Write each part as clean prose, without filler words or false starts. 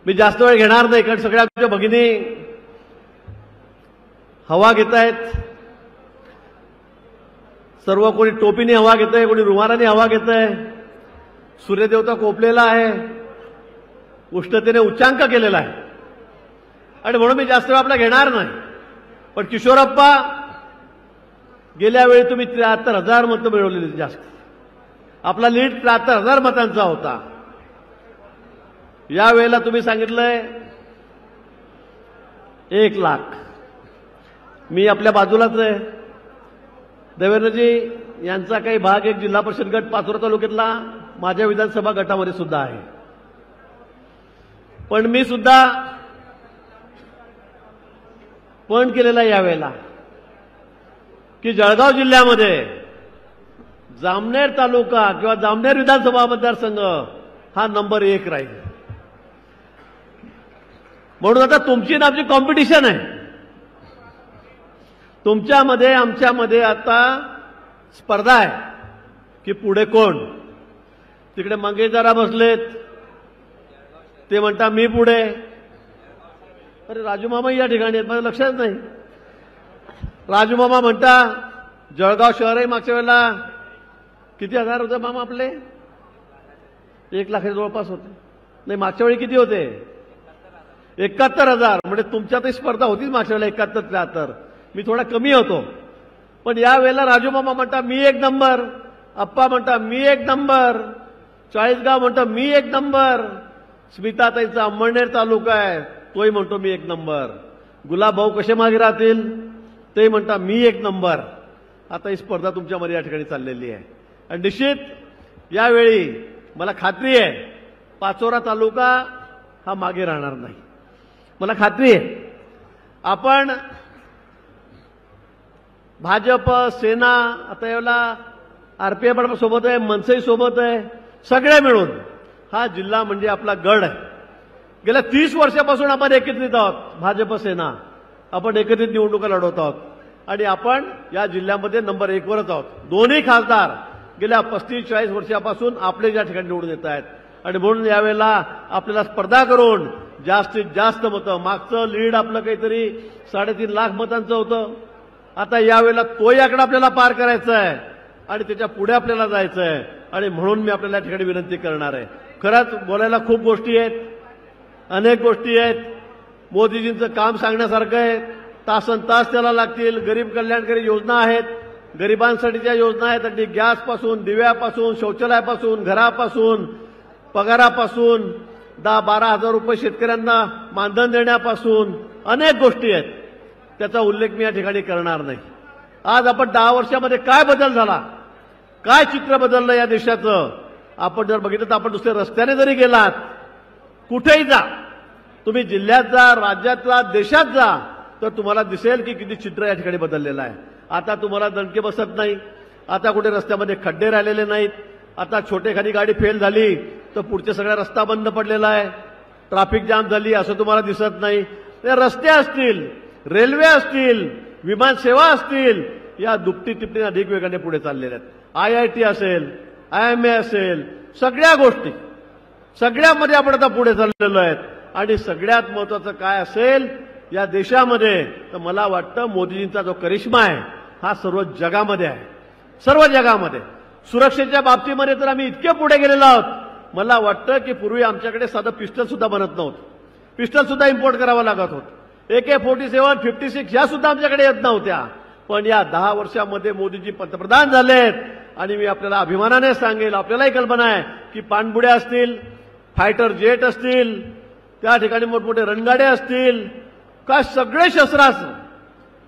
मी जास्त वेळ घेणार नाही, कारण सगळ्या आमच्या भगिनी हवा घेत आहेत. सर्व कोणी टोपीने हवा घेत आहे, कोणी रुमालाने हवा घेत आहे. सूर्यदेवता कोपलेला आहे, उष्णतेने उच्चांक केलेला आहे, आणि म्हणून मी जास्त वेळ आपला घेणार नाही. पण किशोरप्पा, गेल्या वेळी तुम्ही 73,000 मतं मिळवलेली, जास्त. आपला लीड 73,000 मतांचा होता. यावेळेला तुम्ही सांगितलंय 1,00,000. मी आपल्या बाजूलाच आहे. देवेंद्रजी यांचा काही भाग एक जिल्हा परिषद गट पाचोरा तालुक्यातला माझ्या विधानसभा गटामध्ये सुद्धा आहे. पण मी सुद्धा पण केलेला यावेळेला की जळगाव जिल्ह्यामध्ये जामनेर तालुका किंवा जामनेर विधानसभा मतदारसंघ हा नंबर 1 राहील. म्हणून आता तुमची ना आमची कॉम्पिटिशन आहे. तुमच्यामध्ये आमच्यामध्ये आता स्पर्धा आहे की पुढे कोण. तिकडे मंगेश जरा बसलेत, ते म्हणता मी पुढे. अरे राजूमामा या ठिकाणी आहेत, माझं लक्षात नाही. राजूमामा म्हणता जळगाव शहरही मागच्या वेळेला किती हजार होते मामा आपले? 1,00,000 जवळपास होते. नाही, मागच्या वेळी किती होते? 71,000. म्हणजे तुमच्यातही स्पर्धा होतीच मागच्या वेळेला 71-73. मी थोडा कमी होतो. पण यावेळेला राजूमामा म्हणता मी 1 नंबर, अप्पा म्हणता मी 1 नंबर, चाळीसगाव म्हणता मी 1 नंबर, स्मिताताईंचा अंमळनेर तालुका आहे तोही म्हणतो मी 1 नंबर, गुलाब भाऊ कसे मागे राहतील ते म्हणता मी 1 नंबर. आता ही स्पर्धा तुमच्यामध्ये या ठिकाणी चाललेली आहे. आणि निश्चित यावेळी मला खात्री आहे पाचोरा तालुका हा मागे राहणार नाही. मला खात्री आहे. आपण भाजप, सेना, आता यावेळेला आरपीएफ सोबत आहे, मनसेही सोबत आहे, सगळे मिळून हा जिल्हा म्हणजे आपला गड आहे. गेल्या 30 वर्षापासून आपण एकत्रित आहोत. भाजप, सेना आपण एकत्रित निवडणुका लढवत आहोत आणि आपण या जिल्ह्यामध्ये नंबर 1 वरच आहोत. दोन्ही खासदार गेल्या 35-40 वर्षापासून आपले ज्या ठिकाणी निवडून येत आहेत आणि म्हणून यावेळेला आपल्याला स्पर्धा करून जास्तीत जास्त मतं, मागचं लीड आपलं काहीतरी 3.5 लाख मतांचं होतं. आता यावेळेला तोही आकडा आपल्याला पार करायचा आहे आणि त्याच्या पुढे आपल्याला जायचं आहे. आणि म्हणून मी आपल्याला या ठिकाणी विनंती करणार आहे. खरंच बोलायला खूप गोष्टी आहेत, अनेक गोष्टी आहेत. मोदीजींचं काम सांगण्यासारखं आहे. तासनतास त्याला लागतील. गरीब कल्याणकारी योजना आहेत, गरिबांसाठीच्या योजना आहेत. अगदी गॅसपासून, दिव्यापासून, शौचालयापासून, घरापासून, पगारापासून, 10-12 हजार रुपये शेतकऱ्यांना मानधन देण्यापासून अनेक गोष्टी आहेत. त्याचा उल्लेख मी या ठिकाणी करणार नाही. आज आपण 10 वर्षामध्ये काय बदल झाला, काय चित्र बदललं या देशाचं आपण जर बघितलं तर आपण दुसऱ्या रस्त्याने जरी गेलात, कुठेही जा, तुम्ही जिल्ह्यात जा, राज्यात जा, देशात जा, तर तुम्हाला दिसेल की किती चित्र या ठिकाणी बदललेलं आहे. आता तुम्हाला दणके बसत नाही. आता कुठे रस्त्यामध्ये खड्डे राहिलेले नाहीत. आता छोटेखानी गाडी फेल झाली तर पुढचे सगळा रस्ता बंद पडलेला आहे, ट्रॅफिक जाम झाली असं तुम्हाला दिसत नाही. रस्ते असतील, रेल्वे असतील, विमान सेवा असतील, या दुपटी तिपटीने अधिक वेगाने पुढे चाललेल्या आहेत. IIT असेल, IMA असेल, सगळ्या गोष्टी, सगळ्यामध्ये आपण आता पुढे चाललेलो आहेत. आणि सगळ्यात महत्वाचं काय असेल या देशामध्ये, तर मला वाटतं मोदीजींचा जो करिश्मा आहे हा सर्व जगामध्ये आहे, सर्व जगामध्ये. सुरक्षेच्या बाबतीमध्ये तर आम्ही इतके पुढे गेलेलो आहोत. मला वाटतं की पूर्वी आमच्याकडे साधं पिस्टल सुद्धा बनत नव्हतं. पिस्टल सुद्धा इम्पोर्ट करावं लागत होतं. AK-47, 56 या सुद्धा आमच्याकडे येत नव्हत्या. पण या 10 वर्षामध्ये मोदीजी पंतप्रधान झालेत आणि मी आपल्याला अभिमानाने सांगेल, आपल्यालाही कल्पना आहे की पाणबुड्या असतील, फायटर जेट असतील, त्या ठिकाणी मोठमोठे रणगाडे असतील, काय सगळे शस्त्रास्त्र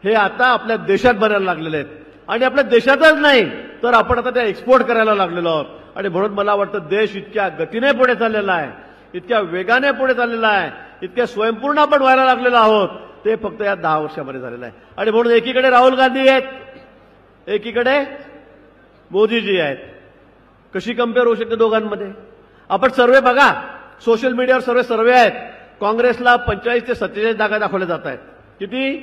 हे आता आपल्या देशात बनायला लागलेले आहेत. आणि आपल्या देशातच नाही तर आपण आता त्या एक्सपोर्ट करायला लागलेलो आहोत. आणि म्हणून मला वाटतं देश इतक्या गतीने पुढे चाललेला आहे, इतक्या वेगाने पुढे चाललेला आहे, इतक्या स्वयंपूर्ण आपण व्हायला लागलेलो आहोत, ते फक्त या 10 वर्षामध्ये झालेलं आहे. आणि म्हणून एकीकडे राहुल गांधी आहेत, एकीकडे मोदीजी आहेत. कशी कम्पेअर होऊ शकते दोघांमध्ये? आपण सर्वे बघा, सोशल मीडियावर सर्वे आहेत. काँग्रेसला 45 ते 47 जागा दाखवल्या जात आहेत. किती?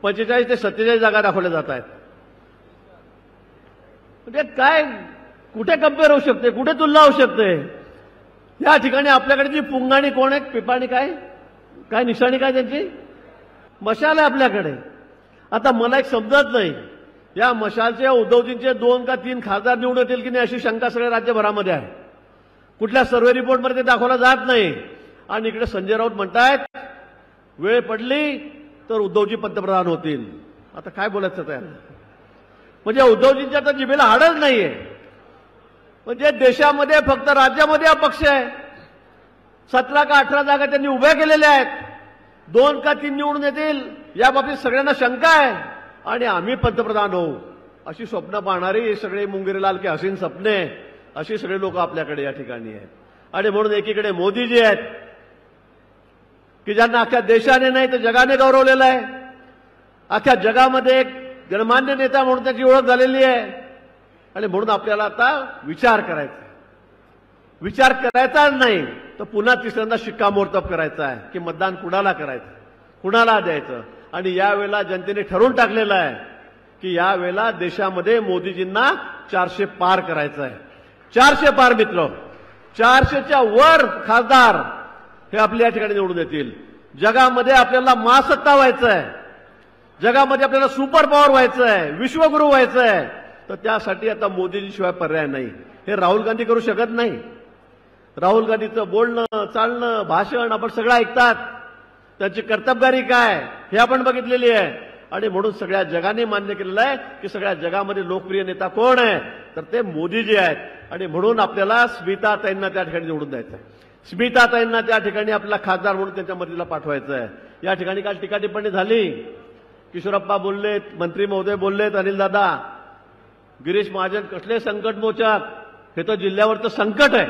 45 ते 47 जागा दाखवल्या जात आहेत. म्हणजे काय, कुठे कम्पेअर होऊ शकते, कुठे तुलना होऊ शकते? या ठिकाणी आपल्याकडे जी पुंगाणी कोण आहे, पिपाणी काय काय निशाणी काय त्यांची मशाल आहे आपल्याकडे. आता मला एक समजत नाही, या मशालच्या उद्धवजींचे 2 का 3 खासदार निवडून येतील की नाही अशी शंका सगळ्या राज्यभरामध्ये आहे. कुठल्या सर्व्हे रिपोर्टमध्ये ते दाखवला जात नाही. आणि इकडे संजय राऊत म्हणतायत वेळ पडली तर उद्धवजी पंतप्रधान होतील. आता काय बोलायचं त्याला, म्हणजे उद्धवजींच्या तर जिभेला हाडच नाहीये. म्हणजे देशामध्ये फक्त राज्यामध्ये हा पक्ष आहे. 17 का 18 जागा त्यांनी उभ्या केलेल्या आहेत. 2 का 3 निवडून येतील या बाबतीत सगळ्यांना शंका आहे. आणि आम्ही पंतप्रधान होऊ अशी स्वप्न पाहणारी सगळे मुंगेरीलाल के हसीन सपने अशी सगळे लोक आपल्याकडे या ठिकाणी आहेत. आणि म्हणून एकीकडे मोदीजी आहेत की ज्यांना अख्ख्या देशाने नाही तर जगाने गौरवलेलं आहे. अख्ख्या जगामध्ये एक गणमान्य नेता म्हणून त्याची ओळख झालेली आहे. आणि म्हणून आपल्याला आता विचार करायचा नाही तर पुन्हा तिसऱ्यांदा शिक्कामोर्तब करायचा आहे की मतदान कुणाला करायचं, कुणाला द्यायचं. आणि यावेळेला जनतेने ठरवून टाकलेलं आहे की यावेळेला देशामध्ये मोदीजींना 400 पार करायचं आहे. 400 पार मित्र, 400च्या वर खासदार हे आपल्या या ठिकाणी निवडून येतील. जगामध्ये आपल्याला महासत्ता व्हायचं आहे, जगामध्ये आपल्याला सुपर पॉवर व्हायचं आहे, विश्वगुरू व्हायचं आहे. तर त्यासाठी आता मोदीजीशिवाय पर्याय नाही. हे राहुल गांधी करू शकत नाही. राहुल गांधीचं बोलणं चालणं भाषण आपण सगळं ऐकतात. त्यांची कर्तबगारी काय हे आपण बघितलेली आहे. आणि म्हणून सगळ्या जगाने मान्य केलेलं आहे की सगळ्या जगामध्ये लोकप्रिय नेता कोण आहे तर ते मोदीजी आहेत. आणि म्हणून आपल्याला स्मिताताईंना त्या ठिकाणी निवडून द्यायचं आहे. स्मिताताईंना त्या ठिकाणी आपला खासदार म्हणून त्यांच्या मदतीला पाठवायचं आहे. या ठिकाणी काल टीका टिप्पणी झाली. किशोरप्पा बोललेत, मंत्री महोदय बोललेत, अनिल दादा, गिरीश महाजन कसले संकट मोचक, हे तर जिल्ह्यावरचं संकट आहे.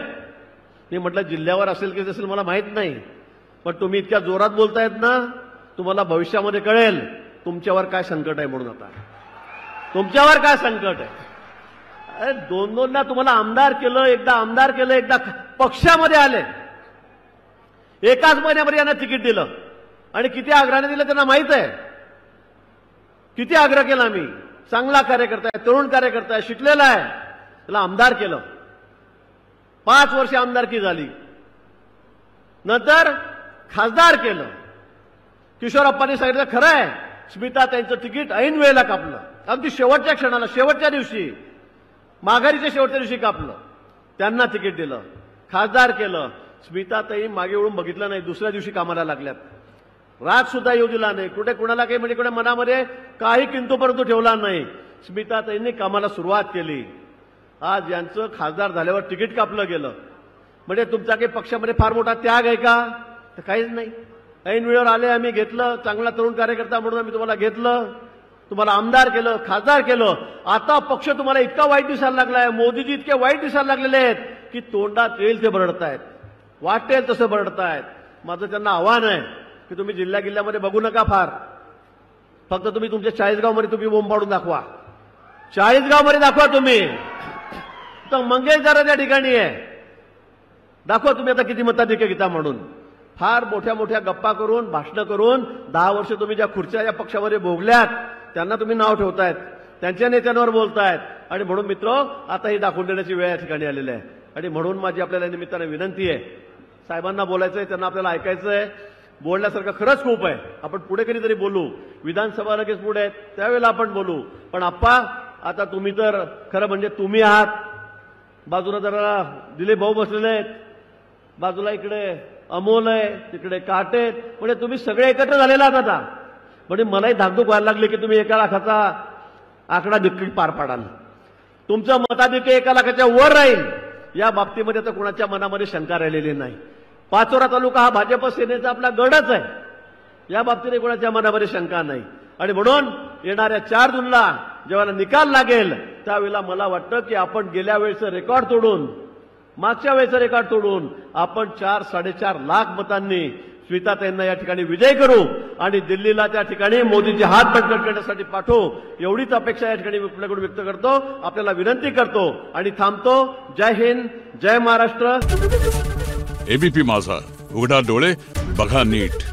मी म्हटलं जिल्ह्यावर असेल की असेल मला माहित नाही, पण तुम्ही इतक्या जोरात बोलतायत ना, तुम्हाला भविष्यामध्ये कळेल तुमच्यावर काय संकट आहे. म्हणून आता तुमच्यावर काय संकट आहे. अरे 2-2ला तुम्हाला आमदार केलं, एकदा पक्षामध्ये आले, एकाच महिन्यामध्ये यांना तिकीट दिलं. आणि किती आग्रहाने दिलं त्यांना माहित आहे. किती आग्रह केला मी. चांगला कार्यकर्ता आहे, तरुण कार्यकर्ता आहे, शिकलेला आहे, त्याला आमदार केलं. 5 वर्ष आमदारकी झाली, नंतर खासदार केलं. किशोरप्पांनी सांगितलं खरं आहे, स्मिताताईंचं तिकीट ऐन वेळेला कापलं. अगदी शेवटच्या क्षणाला, शेवटच्या दिवशी, माघारीच्या शेवटच्या दिवशी कापलं. त्यांना तिकीट दिलं, खासदार केलं. स्मिताताई मागे वळून बघितलं नाही, दुसऱ्या दिवशी कामाला लागल्यात. राग सुद्धा येऊ दिला नाही. कुठे कुणाला काही म्हणजे कुठे मनामध्ये काही किंतु परंतु ठेवला नाही. स्मिताताईंनी कामाला सुरुवात केली. आज यांचं खासदार झाल्यावर तिकीट कापलं गेलं म्हणजे तुमचा काही पक्षामध्ये फार मोठा त्याग आहे का? तर काहीच नाही. ऐन वेळेवर आले, आम्ही घेतलं. चांगला तरुण कार्यकर्ता म्हणून आम्ही तुम्हाला घेतलं, तुम्हाला आमदार केलं, खासदार केलं. आता पक्ष तुम्हाला इतका वाईट दिसायला लागलाय, मोदीजी इतके वाईट दिसायला लागलेले आहेत की तोंडात येईल ते बरडतायत, वाटेल तसं बरडतायत. माझं त्यांना आव्हान आहे की तुम्ही जिल्ह्यामध्ये बघू नका फार. फक्त तुम्ही तुमच्या 40 मध्ये तुम्ही बोंब पाडून दाखवा. 40 मध्ये दाखवा तुम्ही. तर मंगेशदार त्या ठिकाणी आहे, दाखवा तुम्ही आता किती मताधिक्य घेता म्हणून. फार मोठ्या मोठ्या गप्पा करून, भाषणं करून 10 वर्ष तुम्ही ज्या खुर्च्या या पक्षामध्ये भोगल्यात त्यांना तुम्ही नाव ठेवतायत, त्यांच्या नेत्यांवर बोलतायत. आणि म्हणून मित्र, आता ही दाखवून देण्याची वेळ या ठिकाणी आलेली आहे. आणि म्हणून माझी आपल्याला निमित्ताने विनंती आहे, साहेबांना बोलायचंय, त्यांना आपल्याला ऐकायचंय. बोलण्यासारखं खरंच खूप आहे. आपण पुढे कधीतरी बोलू, विधानसभा लगेच पुढे आहेत त्यावेळेला आपण बोलू. पण आप्पा, आता तुम्ही तर खरं म्हणजे तुम्ही आहात. बाजूला जरा दिलीप भाऊ बसलेले आहेत, बाजूला इकडे अमोल आहे, तिकडे काटे आहेत. म्हणजे तुम्ही सगळे एकत्र झालेला आहात आता. म्हणजे मलाही धाकधूक व्हायला लागली की तुम्ही 1 लाखाचा आकडा नक्की पार पाडाल. तुमचं मताधिक्य 1 लाखाच्या वर राहील या बाबतीमध्ये आता कोणाच्या मनामध्ये शंका राहिलेली नाही. पाचोरा तालुका हा भाजप सेनेचा आपला गडच आहे, या बाबतीत कोणाच्या मनामध्ये शंका नाही. आणि म्हणून येणाऱ्या 4 जूनला जेव्हा निकाल लागेल त्यावेळेला मला वाटतं की आपण गेल्या वेळेचं रेकॉर्ड तोडून, मागच्या वेळेचं रेकॉर्ड तोडून आपण 4-4.5 लाख मतांनी स्मिताताईंना या ठिकाणी विजय करू आणि दिल्लीला त्या ठिकाणी मोदींचे हात बळकट करण्यासाठी पाठवू. एवढीच अपेक्षा या ठिकाणी मी आपल्याकडून व्यक्त करतो, आपल्याला विनंती करतो आणि थांबतो. जय हिंद, जय महाराष्ट्र. एबीपी माझा, उघडा डोळे बघा नीट.